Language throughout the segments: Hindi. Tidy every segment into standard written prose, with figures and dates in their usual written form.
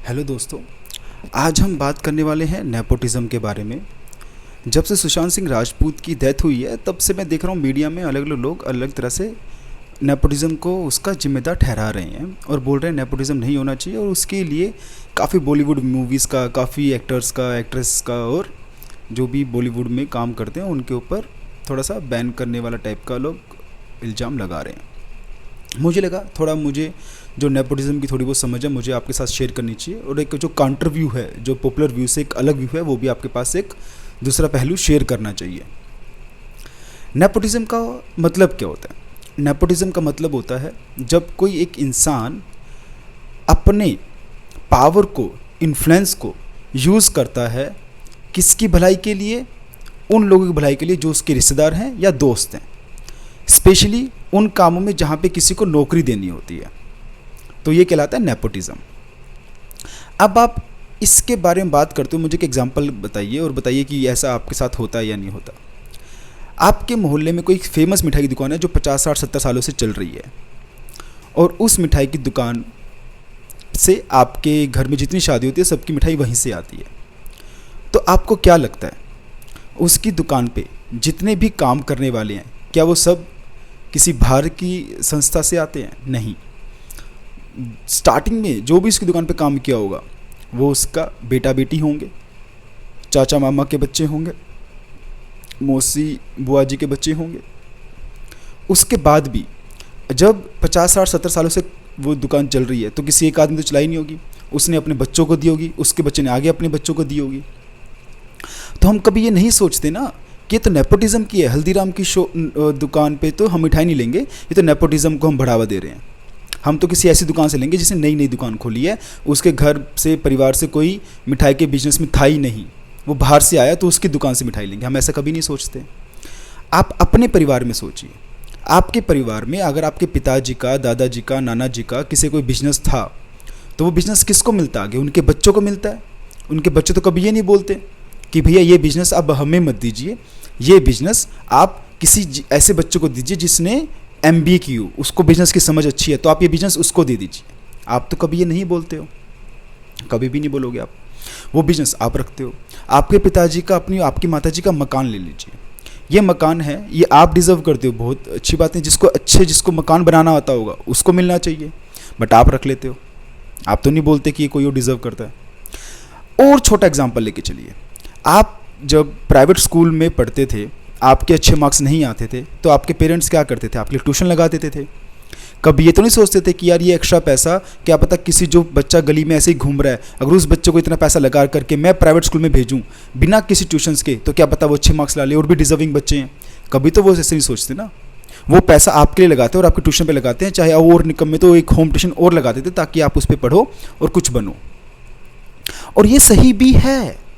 हेलो दोस्तों। आज हम बात करने वाले हैं नेपोटिज्म के बारे में। जब से सुशांत सिंह राजपूत की डेथ हुई है तब से मैं देख रहा हूँ मीडिया में अलग अलग लोग अलग तरह से नेपोटिज्म को उसका जिम्मेदार ठहरा रहे हैं और बोल रहे हैं नेपोटिज्म नहीं होना चाहिए, और उसके लिए काफ़ी बॉलीवुड मूवीज़ का, काफ़ी एक्टर्स का, एक्ट्रेस का और जो भी बॉलीवुड में काम करते हैं उनके ऊपर थोड़ा सा बैन करने वाला टाइप का लोग इल्ज़ाम लगा रहे हैं। मुझे लगा थोड़ा मुझे जो नेपोटिज्म की थोड़ी बहुत समझ है मुझे आपके साथ शेयर करनी चाहिए, और एक जो काउंटर व्यू है, जो पॉपुलर व्यू से एक अलग व्यू है, वो भी आपके पास एक दूसरा पहलू शेयर करना चाहिए। नेपोटिज्म का मतलब क्या होता है? नेपोटिज्म का मतलब होता है जब कोई एक इंसान अपने पावर को, इन्फ्लुएंस को यूज़ करता है किसकी भलाई के लिए? उन लोगों की भलाई के लिए जो उसके रिश्तेदार हैं या दोस्त हैं, स्पेशली उन कामों में जहाँ पे किसी को नौकरी देनी होती है, तो ये कहलाता है नेपोटिज्म। अब आप इसके बारे में बात करते हो, मुझे एक एग्जांपल बताइए और बताइए कि ऐसा आपके साथ होता है या नहीं होता। आपके मोहल्ले में कोई फेमस मिठाई की दुकान है जो 50, 60, 70 सालों से चल रही है, और उस मिठाई की दुकान से आपके घर में जितनी शादी होती है सबकी मिठाई वहीं से आती है। तो आपको क्या लगता है, उसकी दुकान पे जितने भी काम करने वाले हैं क्या वो सब किसी बाहर की संस्था से आते हैं? नहीं। स्टार्टिंग में जो भी उसकी दुकान पे काम किया होगा वो उसका बेटा बेटी होंगे, चाचा मामा के बच्चे होंगे, मौसी बुआ जी के बच्चे होंगे। उसके बाद भी जब 50, 60, 70 सालों से वो दुकान चल रही है तो किसी एक आदमी तो चलाई नहीं होगी, उसने अपने बच्चों को दी होगी, उसके बच्चे ने आगे अपने बच्चों को दी होगी। तो हम कभी ये नहीं सोचते ना कि ये तो नेपोटिज्म की है, हल्दीराम की दुकान पे तो हम मिठाई नहीं लेंगे, ये तो नेपोटिज्म को हम बढ़ावा दे रहे हैं। हम तो किसी ऐसी दुकान से लेंगे जिसने नई नई दुकान खोली है, उसके घर से, परिवार से कोई मिठाई के बिजनेस में था ही नहीं, वो बाहर से आया तो उसकी दुकान से मिठाई लेंगे। हम ऐसा कभी नहीं सोचते। आप अपने परिवार में सोचिए, आपके परिवार में अगर आपके पिताजी का, दादाजी का, नाना जी का किसी कोई बिजनेस था तो वो बिजनेस किसको मिलता आगे? उनके बच्चों को मिलता है। उनके बच्चे तो कभी ये नहीं बोलते कि भैया ये बिज़नेस अब हमें मत दीजिए, ये बिज़नेस आप किसी ऐसे बच्चे को दीजिए जिसने MBA की हो, उसको बिज़नेस की समझ अच्छी है, तो आप ये बिज़नेस उसको दे दीजिए। आप तो कभी ये नहीं बोलते हो, कभी भी नहीं बोलोगे आप। वो बिज़नेस आप रखते हो। आपके पिताजी का, आपकी माताजी का मकान ले लीजिए, ये मकान है, ये आप डिज़र्व करते हो, बहुत अच्छी बात है। जिसको मकान बनाना आता होगा उसको मिलना चाहिए, बट आप रख लेते हो। आप तो नहीं बोलते कि ये कोई और डिज़र्व करता है। और छोटा एग्जाम्पल लेके चलिए, आप जब प्राइवेट स्कूल में पढ़ते थे, आपके अच्छे मार्क्स नहीं आते थे तो आपके पेरेंट्स क्या करते थे? आपके लिए ट्यूशन लगा देते थे। कभी ये तो नहीं सोचते थे कि यार ये एक्स्ट्रा पैसा, क्या पता किसी जो बच्चा गली में ऐसे ही घूम रहा है, अगर उस बच्चे को इतना पैसा लगा करके मैं प्राइवेट स्कूल में भेजूँ बिना किसी ट्यूशन्स के, तो क्या पता वो अच्छे मार्क्स ला ले, और भी डिजर्विंग बच्चे हैं। कभी तो वो ऐसे नहीं सोचते ना। वो पैसा आपके लिए लगाते हैं और आपके ट्यूशन पे लगाते हैं, चाहे और निकम में तो एक होम ट्यूशन और लगा देते ताकि आप उस पर पढ़ो और कुछ बनो। और ये सही भी है।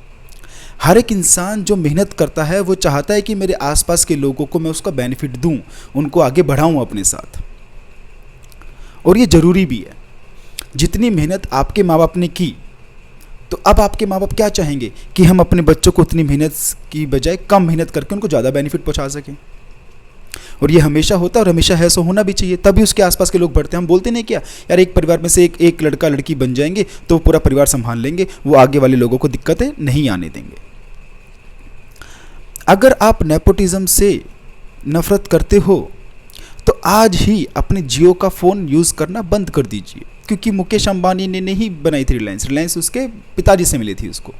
हर एक इंसान जो मेहनत करता है वो चाहता है कि मेरे आसपास के लोगों को मैं उसका बेनिफिट दूं, उनको आगे बढ़ाऊं अपने साथ, और ये ज़रूरी भी है। जितनी मेहनत आपके माँ बाप ने की, तो अब आपके माँ बाप क्या चाहेंगे कि हम अपने बच्चों को उतनी मेहनत की बजाय कम मेहनत करके उनको ज़्यादा बेनिफिट पहुँचा सकें। और ये हमेशा होता है और हमेशा है, सो होना भी चाहिए, तभी उसके आसपास के लोग बढ़ते हैं। हम बोलते नहीं क्या यार, एक परिवार में से एक लड़का लड़की बन जाएंगे तो पूरा परिवार संभाल लेंगे, वो आगे वाले लोगों को दिक्कतें नहीं आने देंगे। अगर आप नेपोटिज्म से नफरत करते हो तो आज ही अपने जियो का फ़ोन यूज़ करना बंद कर दीजिए, क्योंकि मुकेश अंबानी ने नहीं बनाई थी रिलायंस उसके पिताजी से मिली थी उसको।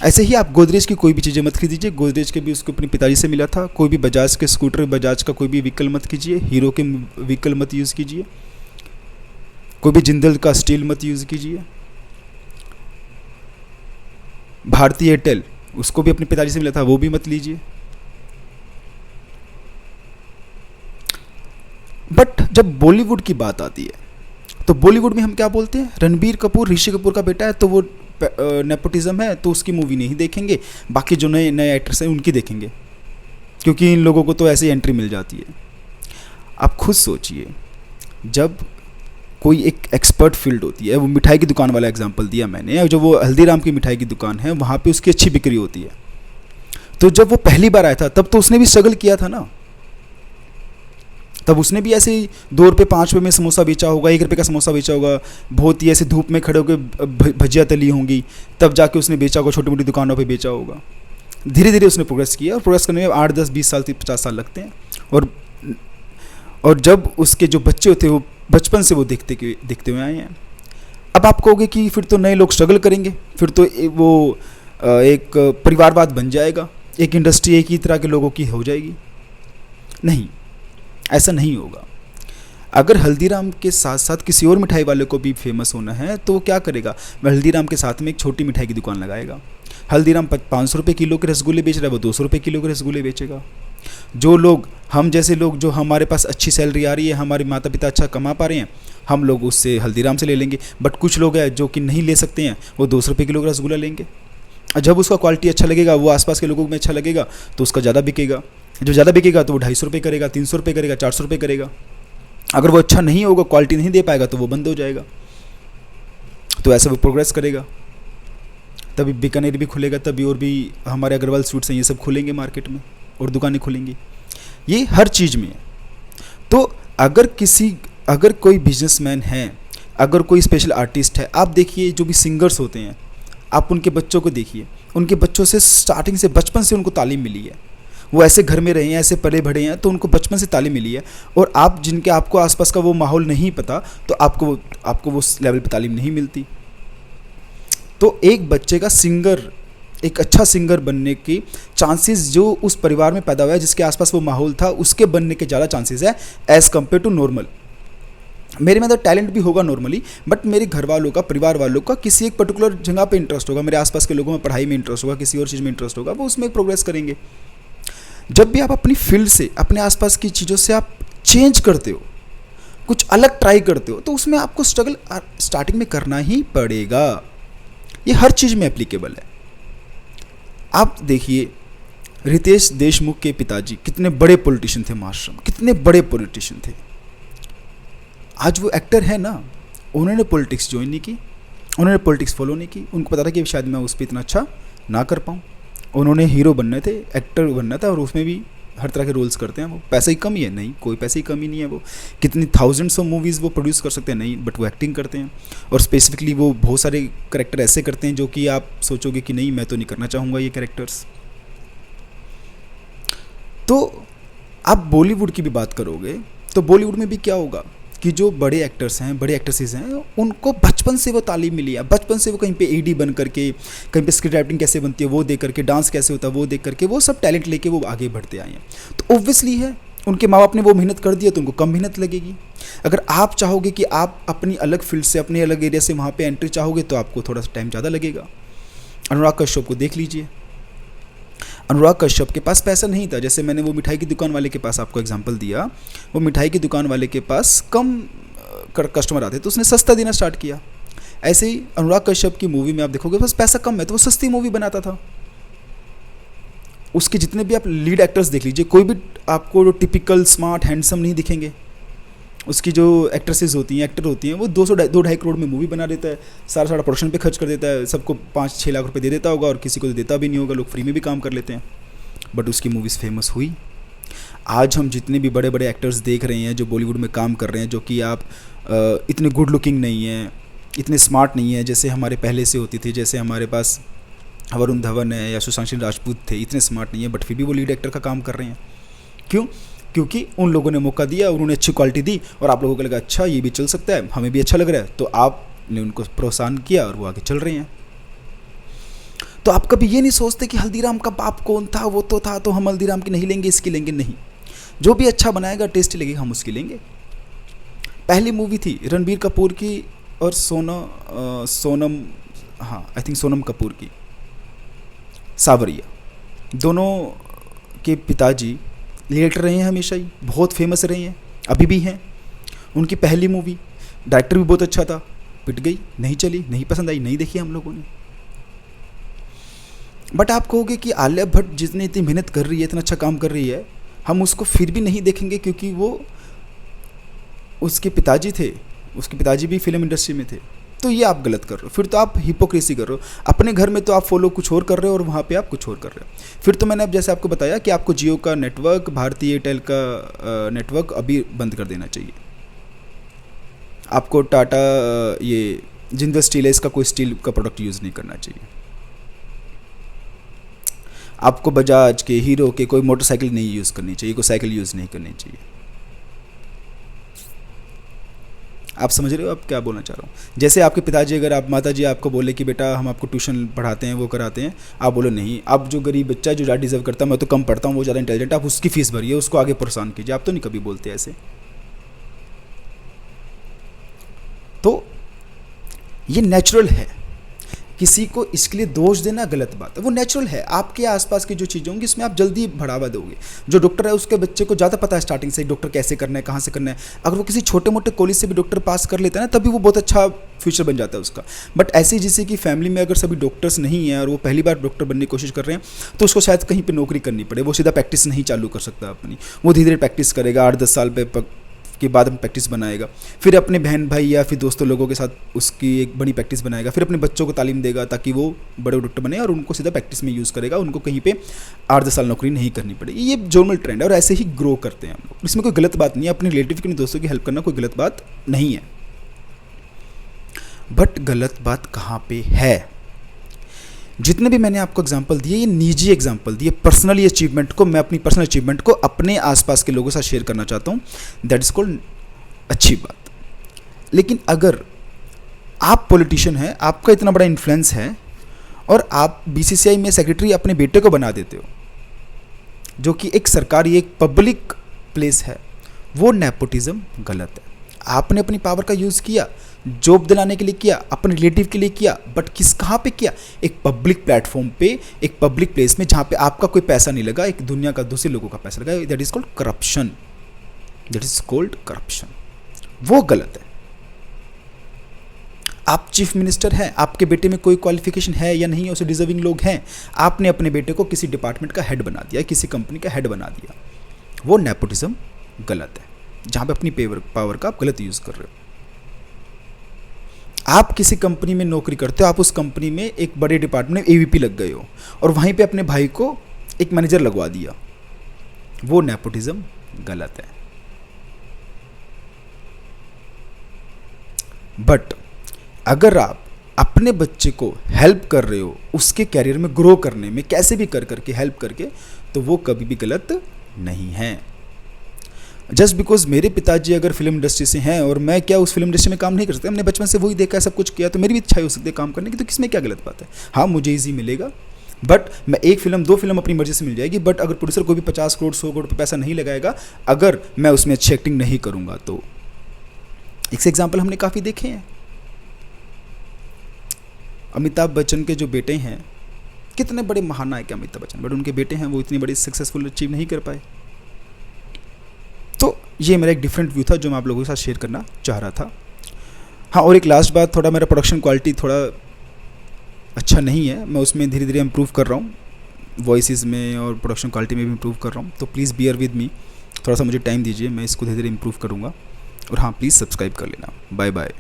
ऐसे ही आप गोदरेज की कोई भी चीज़ें मत खरीदीजिए, गोदरेज के भी उसको अपने पिताजी से मिला था। कोई भी बजाज के स्कूटर, बजाज का कोई भी व्हीकल मत कीजिए, हीरो के व्हीकल मत यूज़ कीजिए, कोई भी जिंदल का स्टील मत यूज़ कीजिए। भारतीय एयरटेल, उसको भी अपने पिताजी से मिला था, वो भी मत लीजिए। बट जब बॉलीवुड की बात आती है तो बॉलीवुड में हम क्या बोलते हैं? रणबीर कपूर ऋषि कपूर का बेटा है तो वो नेपोटिज्म है, तो उसकी मूवी नहीं देखेंगे, बाकी जो नए नए एक्टर्स हैं उनकी देखेंगे, क्योंकि इन लोगों को तो ऐसे ही एंट्री मिल जाती है। आप खुद सोचिए, जब कोई एक एक्सपर्ट फील्ड होती है, वो मिठाई की दुकान वाला एग्जांपल दिया मैंने, जो वो हल्दीराम की मिठाई की दुकान है वहाँ पे उसकी अच्छी बिक्री होती है, तो जब वो पहली बार आया था तब तो उसने भी स्ट्रगल किया था ना। तब उसने भी ऐसे ही 2 रुपये 5 रुपये में समोसा बेचा होगा, 1 रुपये का समोसा बेचा होगा, बहुत ही ऐसे धूप में खड़े होकर भजिया तली होंगी, तब जाके उसने बेचा होगा, छोटी मोटी दुकानों पे बेचा होगा। धीरे धीरे उसने प्रोग्रेस किया, और प्रोग्रेस करने में 8 10 20 साल 50 साल लगते हैं। और जब उसके जो बच्चे होते हैं वो बचपन से वो देखते हुए आए हैं। अब आप कहोगे कि फिर तो नए लोग स्ट्रगल करेंगे, फिर तो वो एक परिवारवाद बन जाएगा, एक इंडस्ट्री एक ही तरह के लोगों की हो जाएगी। नहीं, ऐसा नहीं होगा। अगर हल्दीराम के साथ साथ किसी और मिठाई वाले को भी फेमस होना है तो वो क्या करेगा, वह हल्दीराम के साथ में एक छोटी मिठाई की दुकान लगाएगा। हल्दीराम 500 रुपये किलो के रसगुल्ले बेच रहा है, वो 200 रुपये किलो के रसगुल्ले बेचेगा। जो लोग, हम जैसे लोग, जो हमारे पास अच्छी सैलरी आ रही है, हमारे माता पिता अच्छा कमा पा रहे हैं, हम लोग उससे हल्दीराम से ले लेंगे। बट कुछ लोग हैं जो कि नहीं ले सकते हैं, वो 200 रुपये किलो का रसगुल्ला लेंगे। और जब उसका क्वालिटी अच्छा लगेगा, वो आसपास के लोगों में अच्छा लगेगा, तो उसका ज़्यादा बिकेगा। जो ज़्यादा बिकेगा तो वो 250 रुपये करेगा, 300 रुपये करेगा, 400 रुपये करेगा। अगर वो अच्छा नहीं होगा, क्वालिटी नहीं दे पाएगा, तो वो बंद हो जाएगा। तो ऐसे वो प्रोग्रेस करेगा, तभी बीकानेर भी खुलेगा, तभी और भी हमारे अग्रवाल स्वीट्स हैं, ये सब खुलेंगे मार्केट में और दुकानें खुलेंगी। ये हर चीज़ में है। तो अगर कोई बिजनेसमैन है, अगर कोई स्पेशल आर्टिस्ट है, आप देखिए जो भी सिंगर्स होते हैं, आप उनके बच्चों को देखिए, उनके बच्चों से स्टार्टिंग से, बचपन से उनको तालीम मिली है। वो ऐसे घर में रहे हैं, ऐसे पले बढ़े हैं, तो उनको बचपन से तालीम मिली है। और आपको आसपास का वो माहौल नहीं पता, तो आपको वो लेवल पे तालीम नहीं मिलती। तो एक बच्चे का एक अच्छा सिंगर बनने की चांसेस जो उस परिवार में पैदा हुआ है, जिसके आसपास वो माहौल था, उसके बनने के ज़्यादा चांसेस है एज़ कम्पेयर टू नॉर्मल। मेरे में अंदर टैलेंट भी होगा नॉर्मली, बट मेरे घर वालों का, परिवार वालों का किसी एक पर्टिकुलर जगह पे इंटरेस्ट होगा, मेरे आसपास के लोगों में पढ़ाई में इंटरेस्ट होगा, किसी और चीज़ में इंटरेस्ट होगा, वो उसमें प्रोग्रेस करेंगे। जब भी आप अपनी फील्ड से, अपने आसपास की चीज़ों से आप चेंज करते हो, कुछ अलग ट्राई करते हो, तो उसमें आपको स्ट्रगल स्टार्टिंग में करना ही पड़ेगा। ये हर चीज़ में एप्लीकेबल है। आप देखिए रितेश देशमुख के पिताजी कितने बड़े पॉलिटिशियन थे महाराष्ट्र में, कितने बड़े पॉलिटिशियन थे। आज वो एक्टर है ना, उन्होंने पॉलिटिक्स ज्वाइन नहीं की, उन्होंने पॉलिटिक्स फॉलो नहीं की। उनको पता था कि शायद मैं उस पर इतना अच्छा ना कर पाऊँ। उन्होंने हीरो बनने थे, एक्टर बनना था, और उसमें भी हर तरह के रोल्स करते हैं। वो पैसे की कमी है नहीं, कोई पैसे की कमी नहीं है। वो कितनी थाउजेंड्स ऑफ मूवीज़ वो प्रोड्यूस कर सकते हैं नहीं, बट वो एक्टिंग करते हैं। और स्पेसिफिकली वो बहुत सारे कैरेक्टर ऐसे करते हैं जो कि आप सोचोगे कि नहीं, मैं तो नहीं करना चाहूँगा ये कैरेक्टर्स। तो आप बॉलीवुड की भी बात करोगे तो बॉलीवुड में भी क्या होगा कि जो बड़े एक्टर्स हैं, बड़े एक्ट्रेसेस हैं, उनको बचपन से वो तालीम मिली है। बचपन से वो कहीं पे एडी बन करके, कहीं पे स्क्रिप्ट राइटिंग कैसे बनती है वो देख करके, डांस कैसे होता है वो देख करके, वो सब टैलेंट लेके वो आगे बढ़ते आए हैं। तो ऑब्वियसली है, उनके माँ बाप ने वो मेहनत कर दिया तो उनको कम मेहनत लगेगी। अगर आप चाहोगे कि आप अपनी अलग फील्ड से, अपने अलग एरिया से वहाँ पर एंट्री चाहोगे, तो आपको थोड़ा सा टाइम ज़्यादा लगेगा। अनुराग कश्यप को देख लीजिए, अनुराग कश्यप के पास पैसा नहीं था। जैसे मैंने वो मिठाई की दुकान वाले के पास आपको एग्जांपल दिया, वो मिठाई की दुकान वाले के पास कम कस्टमर आते तो उसने सस्ता देना स्टार्ट किया। ऐसे ही अनुराग कश्यप की मूवी में आप देखोगे बस पैसा कम है तो वो सस्ती मूवी बनाता था। उसके जितने भी आप लीड एक्टर्स देख लीजिए, कोई भी आपको जो टिपिकल स्मार्ट हैंडसम नहीं दिखेंगे। उसकी जो एक्ट्रेसेस होती हैं, एक्टर होती हैं, वो 2-2.5 करोड़ में मूवी बना देता है, सारा प्रोडक्शन पे खर्च कर देता है, सबको 5-6 लाख रुपए दे देता होगा, और किसी को तो देता भी नहीं होगा, लोग फ्री में भी काम कर लेते हैं। बट उसकी मूवीज़ फेमस हुई। आज हम जितने भी बड़े बड़े एक्टर्स देख रहे हैं जो बॉलीवुड में काम कर रहे हैं, जो कि आप इतने गुड लुकिंग नहीं हैं, इतने स्मार्ट नहीं है जैसे हमारे पहले से होती थी। जैसे हमारे पास वरुण धवन है या सुशांत सिंह राजपूत थे, इतने स्मार्ट नहीं है, बट फिर भी वो लीड एक्टर का काम कर रहे हैं। क्यों? क्योंकि उन लोगों ने मौका दिया, उन्होंने अच्छी क्वालिटी दी, और आप लोगों को लगा अच्छा ये भी चल सकता है, हमें भी अच्छा लग रहा है, तो आपने उनको प्रोत्साहन किया और वो आगे चल रहे हैं। तो आप कभी ये नहीं सोचते कि हल्दीराम का बाप कौन था, वो तो था, तो हम हल्दीराम की नहीं लेंगे, इसकी लेंगे। नहीं, जो भी अच्छा बनाएगा, टेस्टी लगेगा, हम उसकी लेंगे। पहली मूवी थी रणबीर कपूर की और सोनम कपूर की, सावरिया। दोनों के पिताजी लीड रहे हैं, हमेशा ही बहुत फेमस रहे हैं, अभी भी हैं। उनकी पहली मूवी, डायरेक्टर भी बहुत अच्छा था, पिट गई, नहीं चली, नहीं पसंद आई, नहीं देखी हम लोगों ने। बट आप कहोगे कि आलिया भट्ट जितनी इतनी मेहनत कर रही है, इतना अच्छा काम कर रही है, हम उसको फिर भी नहीं देखेंगे क्योंकि वो उसके पिताजी थे, उसके पिताजी भी फिल्म इंडस्ट्री में थे। तो ये आप गलत कर रहे हो, फिर तो आप हिपोक्रेसी कर रहे हो। अपने घर में तो आप फॉलो कुछ और कर रहे हो और वहाँ पे आप कुछ और कर रहे हो। फिर तो मैंने अब जैसे आपको बताया कि आपको जियो का नेटवर्क, भारती एयरटेल का नेटवर्क अभी बंद कर देना चाहिए। आपको टाटा ये जिंदल स्टील है, इसका कोई स्टील का प्रोडक्ट यूज़ नहीं करना चाहिए। आपको बजाज के, हीरो के कोई मोटरसाइकिल नहीं यूज़ करनी चाहिए, कोई साइकिल यूज़ नहीं करनी चाहिए। आप समझ रहे हो आप क्या बोलना चाह रहा हूँ? जैसे आपके पिताजी, अगर आप माता जी आपको बोले कि बेटा हम आपको ट्यूशन पढ़ाते हैं, वो कराते हैं, आप बोलो नहीं, अब जो गरीब बच्चा जो ज़्यादा डिजर्व करता है, मैं तो कम पढ़ता हूँ, वो ज़्यादा इंटेलिजेंट, आप उसकी फीस भरिए, उसको आगे प्रोत्साहन कीजिए। आप तो नहीं कभी बोलते ऐसे। तो ये नेचुरल है, किसी को इसके लिए दोष देना गलत बात है। वो नेचुरल है, आपके आसपास की जो चीज़ें होंगी इसमें आप जल्दी बढ़ावा दोगे। जो डॉक्टर है उसके बच्चे को ज़्यादा पता है स्टार्टिंग से डॉक्टर कैसे करना है, कहाँ से करना है। अगर वो किसी छोटे मोटे कॉलेज से भी डॉक्टर पास कर लेता है ना, तभी वो बहुत अच्छा फ्यूचर बन जाता है उसका। बट ऐसे जैसे कि फैमिली में अगर सभी डॉक्टर्स नहीं हैं और वो पहली बार डॉक्टर बनने की कोशिश कर रहे हैं, तो उसको शायद कहीं पर नौकरी करनी पड़े, वो सीधा प्रैक्टिस नहीं चालू कर सकता अपनी। वो धीरे धीरे प्रैक्टिस करेगा, 8-10 साल पे के बाद हम प्रैक्टिस बनाएगा, फिर अपने बहन भाई या फिर दोस्तों लोगों के साथ उसकी एक बड़ी प्रैक्टिस बनाएगा, फिर अपने बच्चों को तालीम देगा ताकि वो बड़े डॉक्टर बने और उनको सीधा प्रैक्टिस में यूज़ करेगा, उनको कहीं पे 8-10 साल नौकरी नहीं करनी पड़ेगी। ये नॉर्मल ट्रेंड है और ऐसे ही ग्रो करते हैं हम लोग। इसमें कोई गलत बात नहीं है, अपने रिलेटिव के दोस्तों की हेल्प करना कोई गलत बात नहीं है। बट गलत बात कहाँ पे है? जितने भी मैंने आपको एग्जांपल दिए, ये निजी एग्जांपल दिए, पर्सनली अचीवमेंट को, मैं अपनी पर्सनल अचीवमेंट को अपने आसपास के लोगों के साथ शेयर करना चाहता हूँ। दैट इज़ कॉल्ड अच्छी बात। लेकिन अगर आप पॉलिटिशियन हैं, आपका इतना बड़ा इन्फ्लुएंस है और आप बीसीसीआई में सेक्रेटरी अपने बेटे को बना देते हो, जो कि एक सरकारी, एक पब्लिक प्लेस है, वो नेपोटिज्म गलत है। आपने अपनी पावर का यूज़ किया, जॉब दिलाने के लिए किया, अपने रिलेटिव के लिए किया, बट कहाँ पे किया? एक पब्लिक प्लेटफॉर्म पे, एक पब्लिक प्लेस में, जहाँ पे आपका कोई पैसा नहीं लगा, एक दुनिया का दूसरे लोगों का पैसा लगा। That is called corruption. That is called corruption. वो गलत है। आप चीफ मिनिस्टर हैं, आपके बेटे में कोई क्वालिफिकेशन है या नहीं है, उसे डिजर्विंग लोग हैं, आपने अपने बेटे को किसी डिपार्टमेंट का हेड बना दिया, किसी कंपनी का हेड बना दिया, वो नेपोटिज्म गलत है, जहाँ पे अपनी पावर का आप गलत यूज़ कर रहे हो। आप किसी कंपनी में नौकरी करते हो, आप उस कंपनी में एक बड़े डिपार्टमेंट में एवीपी लग गए हो और वहीं पे अपने भाई को एक मैनेजर लगवा दिया, वो नेपोटिज्म गलत है। बट अगर आप अपने बच्चे को हेल्प कर रहे हो उसके कैरियर में ग्रो करने में, कैसे भी कर करके हेल्प करके, तो वो कभी भी गलत नहीं है। जस्ट बिकॉज मेरे पिताजी अगर फिल्म इंडस्ट्री से हैं और मैं क्या उस फिल्म इंडस्ट्री में काम नहीं कर सकता, हमने बचपन से वही देखा है, सब कुछ किया, तो मेरी भी इच्छा हो सकती है काम करने की, तो किसमें क्या गलत बात है? हाँ, मुझे ईजी मिलेगा, बट मैं एक फिल्म, 2 फिल्म अपनी मर्जी से मिल जाएगी, बट अगर प्रोड्यूसर कोई भी 50 करोड़ 100 करोड़ पैसा नहीं लगाएगा, अगर मैं उसमें अच्छी एक्टिंग नहीं करूँगा, तो एक एग्जाम्पल हमने काफ़ी देखे हैं। अमिताभ बच्चन के जो बेटे हैं, कितने बड़े महानायक हैं अमिताभ बच्चन, बट उनके बेटे हैं वो इतनी बड़ी सक्सेसफुल अचीव नहीं कर पाए। तो ये मेरा एक डिफरेंट व्यू था जो मैं आप लोगों के साथ शेयर करना चाह रहा था। हाँ, और एक लास्ट बात, थोड़ा मेरा प्रोडक्शन क्वालिटी थोड़ा अच्छा नहीं है, मैं उसमें धीरे धीरे इम्प्रूव कर रहा हूँ, वॉइसेस में और प्रोडक्शन क्वालिटी में भी इम्प्रूव कर रहा हूँ। तो प्लीज़ बियर विद मी, थोड़ा सा मुझे टाइम दीजिए, मैं इसको धीरे धीरे इम्प्रूव करूँगा। और हाँ, प्लीज़ सब्सक्राइब कर लेना। Bye bye.